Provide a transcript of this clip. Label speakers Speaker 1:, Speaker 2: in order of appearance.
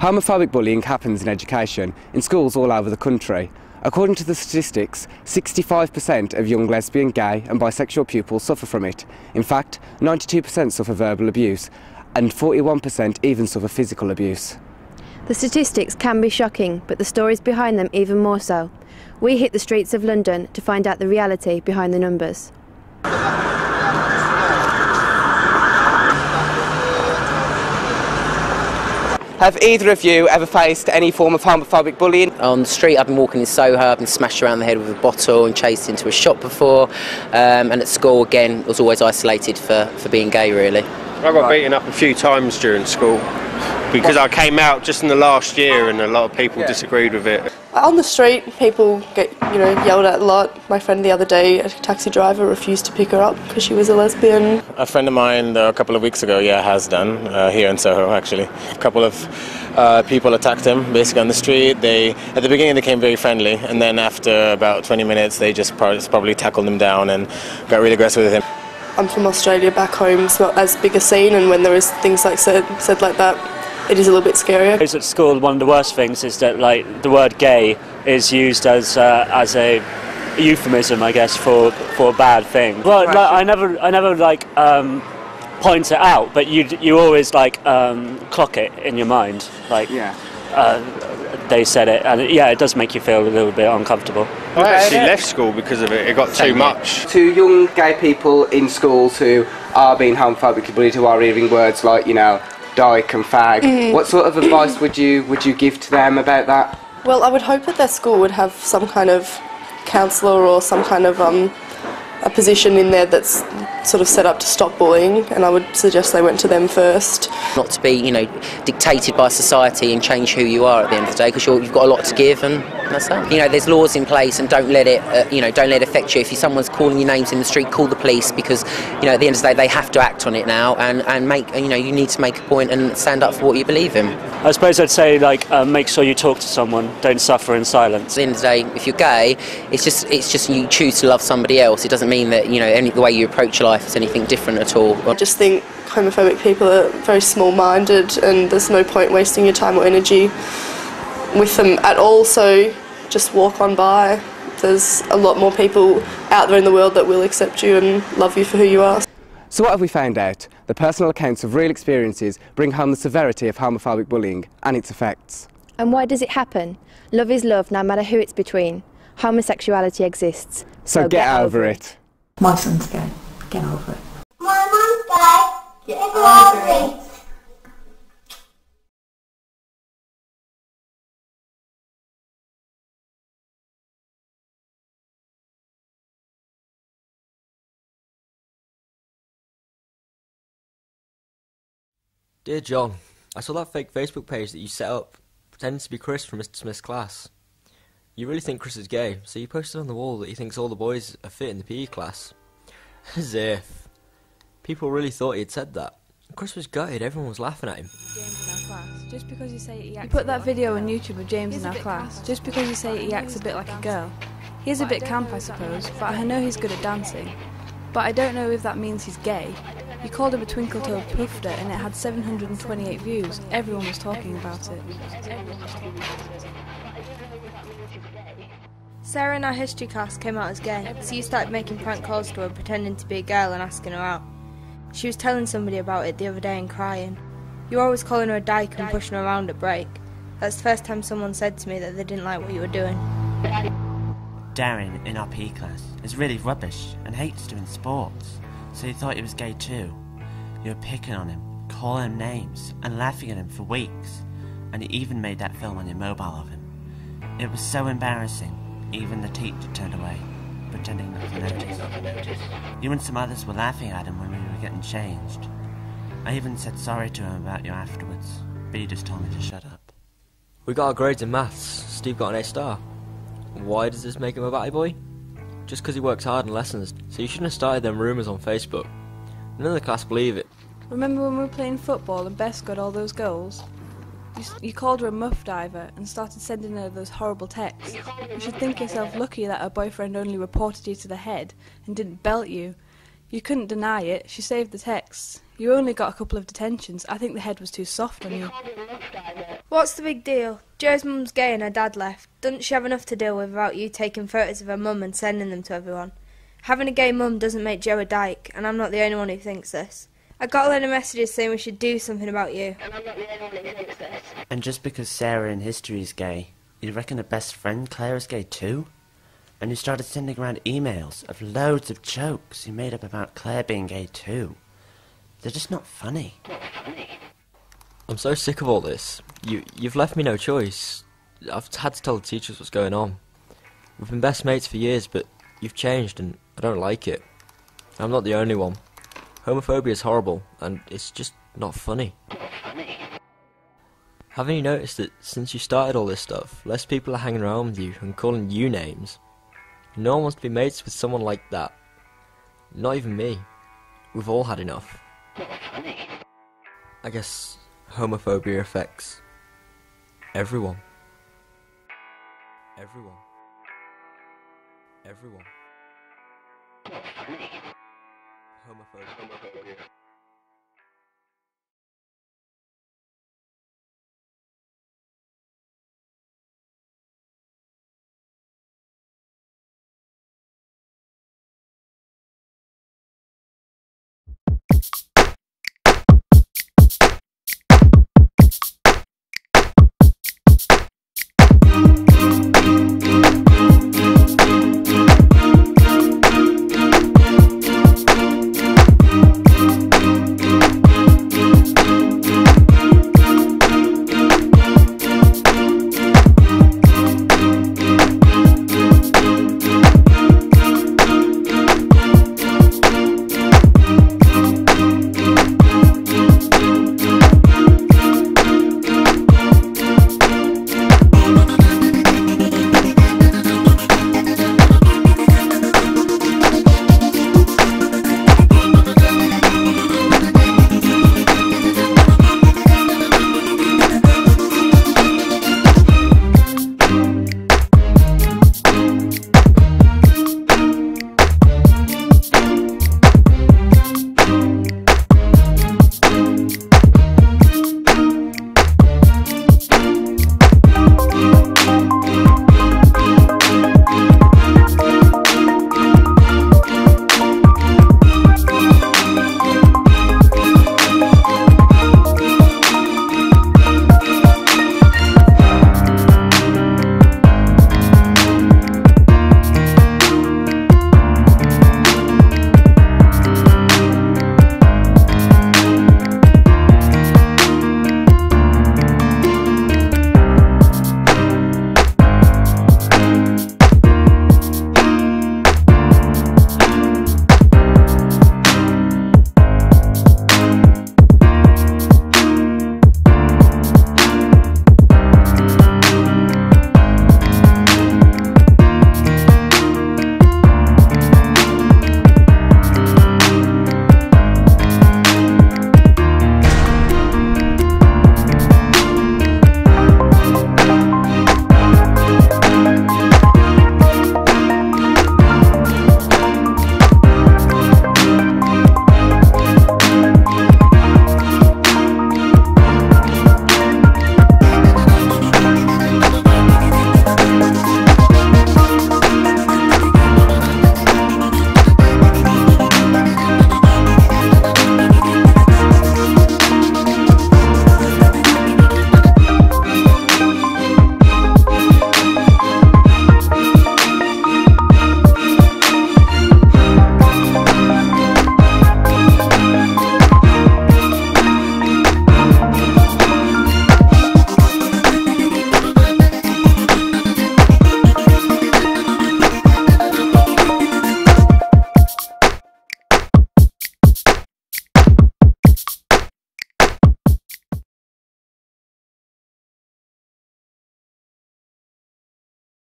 Speaker 1: Homophobic bullying happens in education, in schools all over the country. According to the statistics, 65% of young lesbian, gay and bisexual pupils suffer from it. In fact, 92% suffer verbal abuse and 41% even suffer physical abuse.
Speaker 2: The statistics can be shocking, but the stories behind them even more so. We hit the streets of London to find out the reality behind the numbers.
Speaker 1: Have either of you ever faced any form of homophobic bullying?
Speaker 3: On the street, I've been walking in Soho, I've been smashed around the head with a bottle and chased into a shop before, and at school again, I was always isolated for being gay really.
Speaker 4: I got beaten up a few times during school because I came out just in the last year and a lot of people disagreed with it.
Speaker 5: On the street, people get yelled at a lot. My friend the other day, a taxi driver, refused to pick her up because she was a lesbian.
Speaker 6: A friend of mine a couple of weeks ago, has done, here in Soho actually. A couple of people attacked him basically on the street. At the beginning they came very friendly, and then after about 20 minutes they just probably tackled him down and got really aggressive with him.
Speaker 5: I'm from Australia. Back home it's not as big a scene, and when there is things like said like that, it is a little bit scarier.
Speaker 7: At school, one of the worst things is that the word gay is used as a euphemism, I guess, for a bad thing. Well, I never point it out, but you always clock it in your mind. They said it, and it does make you feel a little bit uncomfortable.
Speaker 4: I actually left school because of it. It got too much.
Speaker 1: To young gay people in schools who are being homophobically bullied, who are hearing words like, dyke and fag, what sort of advice would you give to them about that?
Speaker 5: Well, I would hope that their school would have some kind of counsellor or some kind of a position in there that's sort of set up to stop bullying, and I would suggest they went to them first. Not
Speaker 3: to be, dictated by society and change who you are at the end of the day, because you've got a lot to give, and that's that. There's laws in place, and don't let it, don't let it affect you. If someone's calling your names in the street, call the police, because at the end of the day they have to act on it now, and make, you need to make a point and stand up for what you believe in.
Speaker 7: I suppose I'd say make sure you talk to someone. Don't suffer in silence.
Speaker 3: At the end of the day, if you're gay, it's just you choose to love somebody else. It doesn't mean that the way you approach life is anything different at all.
Speaker 5: I just think homophobic people are very small-minded, and there's no point wasting your time or energy with them at all, so just walk on by. There's a lot more people out there in the world that will accept you and love you for who you are.
Speaker 1: So what have we found out? The personal accounts of real experiences bring home the severity of homophobic bullying and its effects.
Speaker 2: And why does it happen? Love is love, no matter who it's between. Homosexuality exists.
Speaker 1: So get over it.
Speaker 8: My son's gay. Get over it.
Speaker 9: My mum's gay. Get over it.
Speaker 10: Dear John, I saw that fake Facebook page that you set up, pretending to be Chris from Mr. Smith's class. You really think Chris is gay, so you posted on the wall that he thinks all the boys are fit in the PE class. As if. People really thought he had said that. Chris was gutted, everyone was laughing at him.
Speaker 11: James in our class, just because you say he acts. You put that video on YouTube of James in our class, just because you say he acts a bit like a girl. He is a bit camp, I suppose, but I know he's good at dancing. But I don't know if that means he's gay. You called him a twinkle-toed puffer and it had 728 views. Everyone was talking about it.
Speaker 12: Sarah in our history class came out as gay, so you started making prank calls to her pretending to be a girl and asking her out. She was telling somebody about it the other day and crying. You were always calling her a dyke and pushing her around at break. That's the first time someone said to me that they didn't like what you were doing.
Speaker 13: Darren in our PE class is really rubbish and hates doing sports, so you thought he was gay too. You were picking on him, calling him names and laughing at him for weeks, and you even made that film on your mobile of him. It was so embarrassing, even the teacher turned away, pretending not to notice. You and some others were laughing at him when we were getting changed. I even said sorry to him about you afterwards, but he just told me to shut up.
Speaker 10: We got our grades in maths. Steve got an A star. Why does this make him a batty boy? Just because he works hard in lessons, so you shouldn't have started them rumours on Facebook. None of the class believe it.
Speaker 11: Remember when we were playing football and Bess got all those goals? You called her a muff diver and started sending her those horrible texts. You should think yourself lucky that her boyfriend only reported you to the head and didn't belt you. You couldn't deny it, she saved the texts. You only got a couple of detentions. I think the head was too soft on you.
Speaker 12: What's the big deal? Joe's mum's gay and her dad left. Doesn't she have enough to deal with without you taking photos of her mum and sending them to everyone? Having a gay mum doesn't make Joe a dyke, and I'm not the only one who thinks this. I got a lot of messages saying we should do something about you. And I'm not the only one who thinks this.
Speaker 13: And just because Sarah in history is gay, you reckon her best friend Claire is gay too? And you started sending around emails of loads of jokes you made up about Claire being gay too. They're just not funny.
Speaker 10: I'm so sick of all this. You've left me no choice. I've had to tell the teachers what's going on. We've been best mates for years, but you've changed and I don't like it. I'm not the only one. Homophobia is horrible, and it's just not funny. Haven't you noticed that since you started all this stuff, less people are hanging around with you and calling you names? No one wants to be mates with someone like that. Not even me. We've all had enough. I guess homophobia affects everyone. Everyone. Everyone. Homophobia.